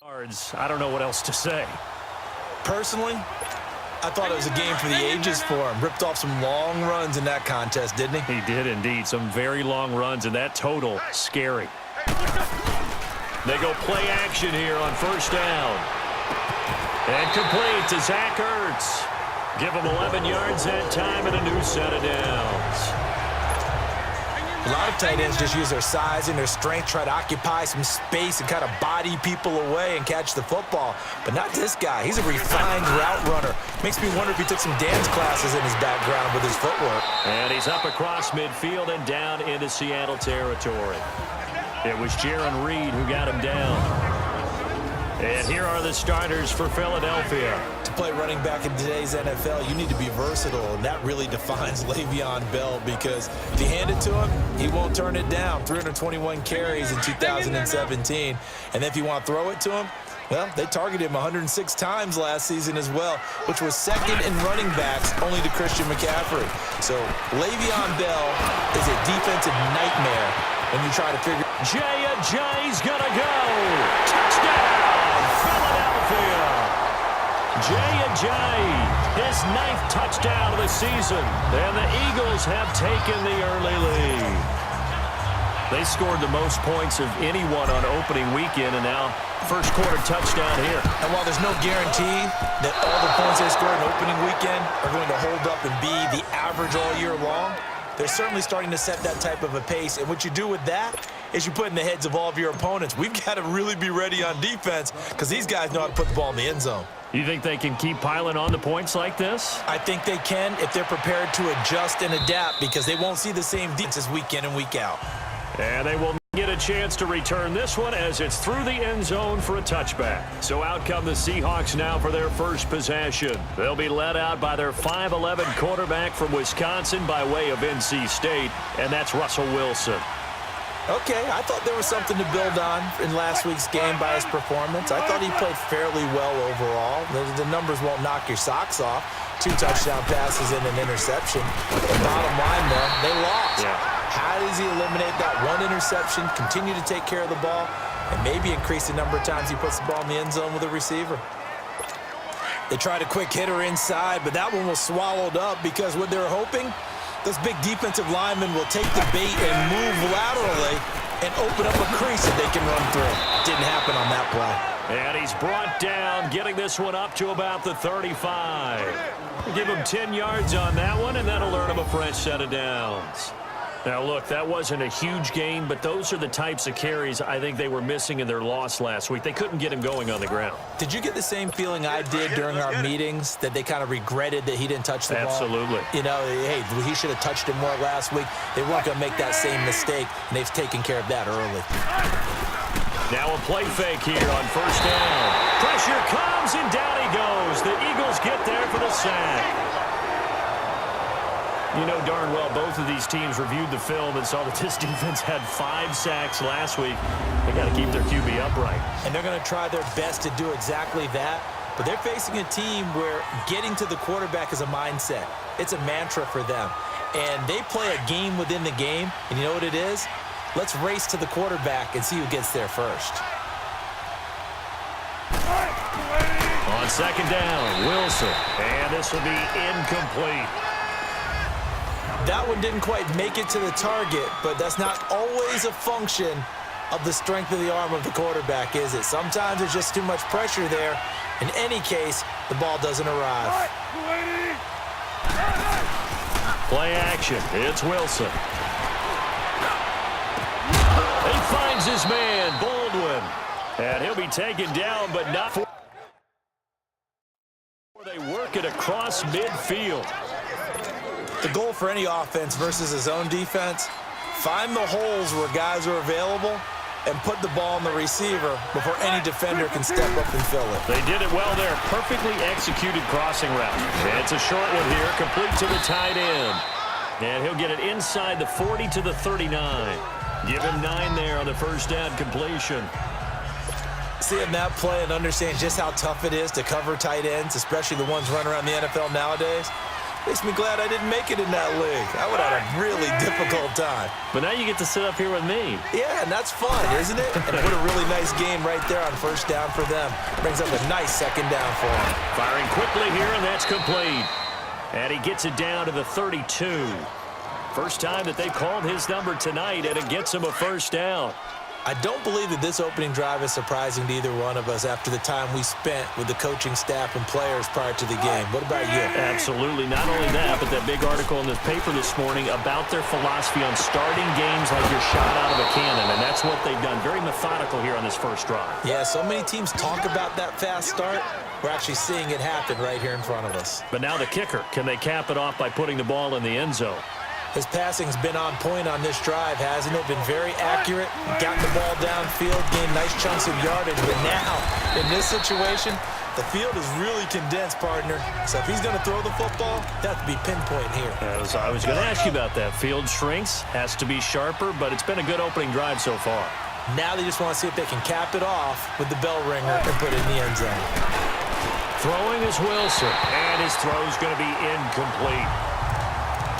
I don't know what else to say. Personally, I thought it was a game for the ages for him. Ripped off some long runs in that contest, didn't he? He did indeed. Some very long runs, and that total, scary. They go play action here on first down. And complete to Zach Ertz. Give him 11 yards that time and a new set of downs. A lot of tight ends just use their size and their strength, try to occupy some space and kind of body people away and catch the football. But not this guy. He's a refined route runner. Makes me wonder if he took some dance classes in his background with his footwork. And he's up across midfield and down into Seattle territory. It was Jaron Reed who got him down. And here are the starters for Philadelphia. To play running back in today's NFL, you need to be versatile, and that really defines Le'Veon Bell because if you hand it to him, he won't turn it down. 321 carries in 2017. And if you want to throw it to him, well, they targeted him 106 times last season as well, which was second in running backs only to Christian McCaffrey. So Le'Veon Bell is a defensive nightmare when you try to figure. Jay's gonna go. Touchdown, Philadelphia. Jay, his 9th touchdown of the season. And the Eagles have taken the early lead. They scored the most points of anyone on opening weekend, and now first quarter touchdown here. And while there's no guarantee that all the points they scored in opening weekend are going to hold up and be the average all year long, they're certainly starting to set that type of a pace. And what you do with that is you put in the heads of all of your opponents. We've got to really be ready on defense because these guys know how to put the ball in the end zone. You think they can keep piling on the points like this? I think they can if they're prepared to adjust and adapt because they won't see the same defenses week in and week out. And they will get a chance to return this one as it's through the end zone for a touchback. So out come the Seahawks now for their first possession. They'll be led out by their 5'11" quarterback from Wisconsin by way of NC State, and that's Russell Wilson. Okay, I thought there was something to build on in last week's game by his performance. I thought he played fairly well overall. The numbers won't knock your socks off. 2 touchdown passes and an interception. The bottom line, though, they lost. Yeah. How does he eliminate that one interception, continue to take care of the ball, and maybe increase the number of times he puts the ball in the end zone with a receiver? They tried a quick hitter inside, but that one was swallowed up because what they're hoping, those big defensive linemen will take the bait and move laterally and open up a crease that they can run through. Didn't happen on that play. And he's brought down, getting this one up to about the 35. Give him 10 yards on that one, and that'll earn him a fresh set of downs. Now, look, that wasn't a huge gain, but those are the types of carries I think they were missing in their loss last week. They couldn't get him going on the ground. Did you get the same feeling I did during our meetings, that they kind of regretted that he didn't touch the ball? Absolutely. You know, hey, he should have touched it more last week. They weren't going to make that same mistake, and they've taken care of that early. Now a play fake here on first down. Pressure comes, and down he goes. The Eagles get there for the sack. You know darn well both of these teams reviewed the film and saw that this defense had 5 sacks last week. They got to keep their QB upright. And they're going to try their best to do exactly that. But they're facing a team where getting to the quarterback is a mindset. It's a mantra for them. And they play a game within the game. And you know what it is? Let's race to the quarterback and see who gets there first. On second down, Wilson. And this will be incomplete. That one didn't quite make it to the target, but that's not always a function of the strength of the arm of the quarterback, is it? Sometimes there's just too much pressure there. In any case, the ball doesn't arrive. Play action. It's Wilson. He finds his man, Baldwin. And he'll be taken down, but not for. They work it across midfield. The goal for any offense versus his own defense, find the holes where guys are available and put the ball on the receiver before any defender can step up and fill it. They did it well there. Perfectly executed crossing route. And it's a short one here, complete to the tight end. And he'll get it inside the 40 to the 39. Give him 9 there on the first down completion. Seeing that play and understand just how tough it is to cover tight ends, especially the ones running around the NFL nowadays. Makes me glad I didn't make it in that league. I would have had a really difficult time. But now you get to sit up here with me. Yeah, and that's fun, isn't it? And what a really nice game right there on first down for them. Brings up a nice second down for them. Firing quickly here, and that's complete. And he gets it down to the 32. First time that they called his number tonight, and it gets him a first down. I don't believe that this opening drive is surprising to either one of us after the time we spent with the coaching staff and players prior to the game. What about you? Absolutely. Not only that, but that big article in the paper this morning about their philosophy on starting games like you're shot out of a cannon, and that's what they've done. Very methodical here on this first drive. Yeah, so many teams talk about that fast start. We're actually seeing it happen right here in front of us. But now the kicker. Can they cap it off by putting the ball in the end zone? His passing's been on point on this drive, hasn't it? Been very accurate, gotten the ball downfield, gained nice chunks of yardage. But now, in this situation, the field is really condensed, partner. So if he's going to throw the football, that has to be pinpoint here. I was going to ask you about that. Field shrinks, has to be sharper, but it's been a good opening drive so far. Now they just want to see if they can cap it off with the bell ringer and put it in the end zone. Throwing is Wilson, and his throw's going to be incomplete.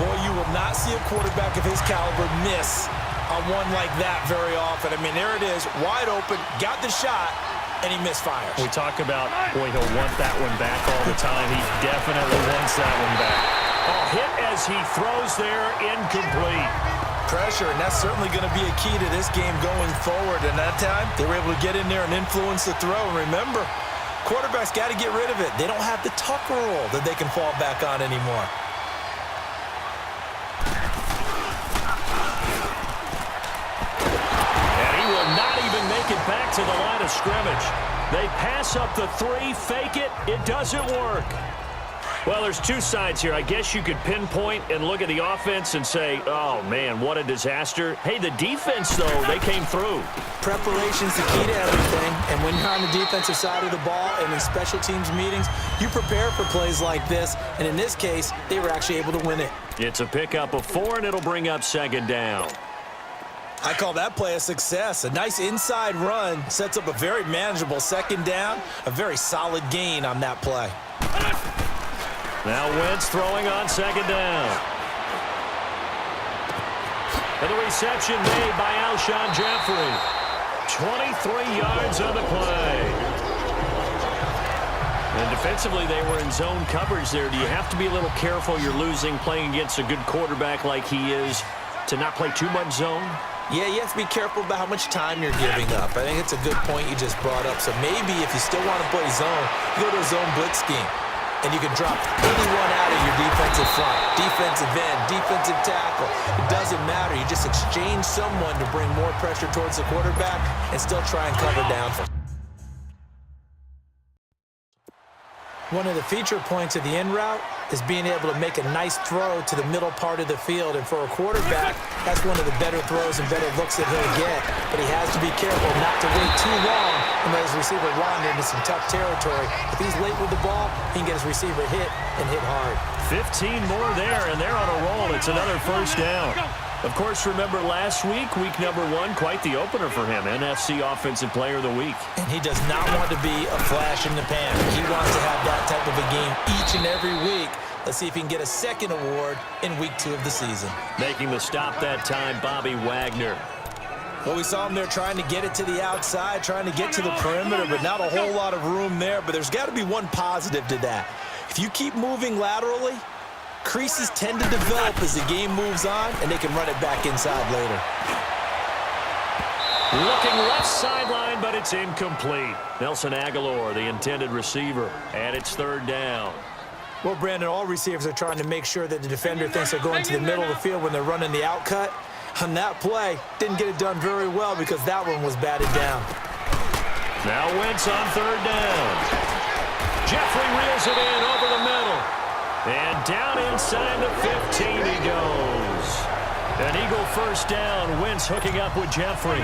Boy, you will not see a quarterback of his caliber miss on one like that very often. I mean, there it is, wide open, got the shot, and he misfires. We talk about, boy, he'll want that one back all the time. He definitely wants that one back. Hit as he throws there, incomplete. Pressure, and that's certainly going to be a key to this game going forward. And that time, they were able to get in there and influence the throw. And remember, quarterbacks got to get rid of it. They don't have the Tucker rule that they can fall back on anymore. Make it back to the line of scrimmage. They pass up the 3, fake it. It doesn't work. Well, there's two sides here. I guess you could pinpoint and look at the offense and say, oh, man, what a disaster. Hey, the defense, though, they came through. Preparation's the key to everything. And when you're on the defensive side of the ball and in special teams meetings, you prepare for plays like this. And in this case, they were actually able to win it. It's a pickup of 4, and it'll bring up second down. I call that play a success. A nice inside run sets up a very manageable second down, a very solid gain on that play. Now Wentz throwing on second down. And the reception made by Alshon Jeffrey. 23 yards on the play. And defensively, they were in zone coverage there. Do you have to be a little careful? You're losing, playing against a good quarterback like he is, to not play too much zone? Yeah, you have to be careful about how much time you're giving up. I think it's a good point you just brought up. So maybe if you still want to play zone, you go to a zone blitz scheme. And you can drop anyone out of your defensive front, defensive end, defensive tackle. It doesn't matter. You just exchange someone to bring more pressure towards the quarterback and still try and cover down. One of the feature points of the in route is being able to make a nice throw to the middle part of the field. And for a quarterback, that's one of the better throws and better looks that he'll get. But he has to be careful not to wait too long and let his receiver wander into some tough territory. If he's late with the ball, he can get his receiver hit and hit hard. 15 more there, and they're on a roll. It's another first down. Of course, remember last week, week number 1, quite the opener for him, NFC Offensive Player of the Week. And he does not want to be a flash in the pan. He wants to have that type of a game each and every week. Let's see if he can get a second award in week 2 of the season. Making the stop that time, Bobby Wagner. Well, we saw him there trying to get it to the outside, trying to get to the perimeter, but not a whole lot of room there. But there's got to be one positive to that. If you keep moving laterally, creases tend to develop as the game moves on, and they can run it back inside later. Looking left sideline, but it's incomplete. Nelson Aguilar, the intended receiver, and it's third down. Well, Brandon, all receivers are trying to make sure that the defender thinks they're going to the middle of the field when they're running the out cut. On that play, didn't get it done very well because that one was batted down. Now Wentz on third down. Jeffrey reels it in over the middle. And down inside the 15 he goes. An Eagle first down. Wentz hooking up with Jeffrey.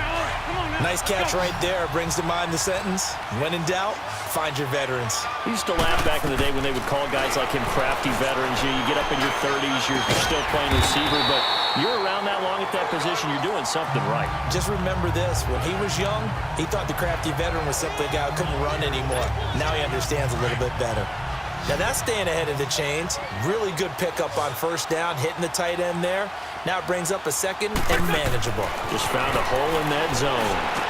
Nice catch right there. Brings to mind the sentence, when in doubt, find your veterans. We used to laugh back in the day when they would call guys like him crafty veterans. You get up in your 30s, you're still playing receiver, but you're around that long at that position, you're doing something right. Just remember this. When he was young, he thought the crafty veteran was simply a guy who couldn't run anymore. Now he understands a little bit better. Now that's staying ahead of the chains. Really good pickup on first down, hitting the tight end there. Now it brings up a second and manageable. Just found a hole in that zone.